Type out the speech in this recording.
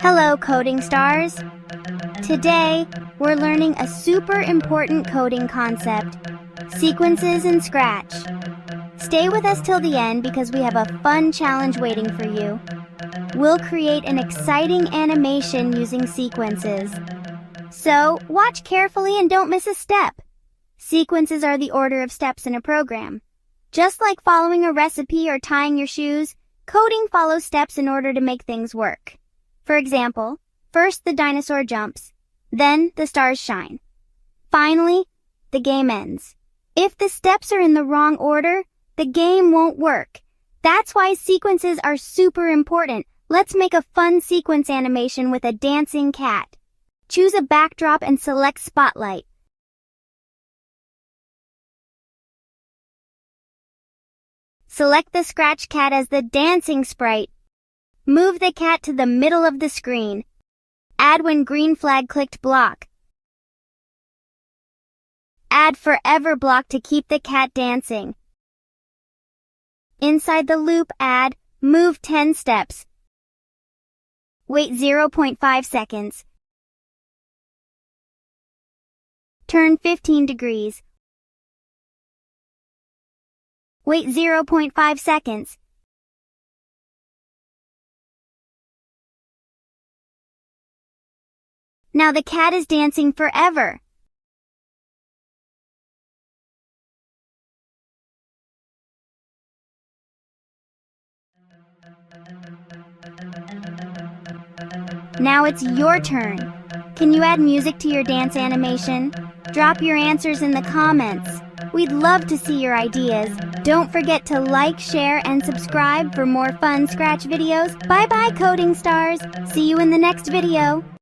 Hello, coding stars! Today, we're learning a super important coding concept, sequences in Scratch. Stay with us till the end because we have a fun challenge waiting for you. We'll create an exciting animation using sequences. So, watch carefully and don't miss a step. Sequences are the order of steps in a program. Just like following a recipe or tying your shoes, coding follows steps in order to make things work. For example, first the dinosaur jumps, then the stars shine. Finally, the game ends. If the steps are in the wrong order, the game won't work. That's why sequences are super important. Let's make a fun sequence animation with a dancing cat. Choose a backdrop and select Spotlight. Select the Scratch cat as the dancing sprite. Move the cat to the middle of the screen. Add when green flag clicked block. Add forever block to keep the cat dancing. Inside the loop, add move 10 steps. Wait 0.5 seconds. Turn 15 degrees. Wait 0.5 seconds. Now the cat is dancing forever. Now it's your turn. Can you add music to your dance animation? Drop your answers in the comments. We'd love to see your ideas. Don't forget to like, share, and subscribe for more fun Scratch videos. Bye-bye, coding stars. See you in the next video.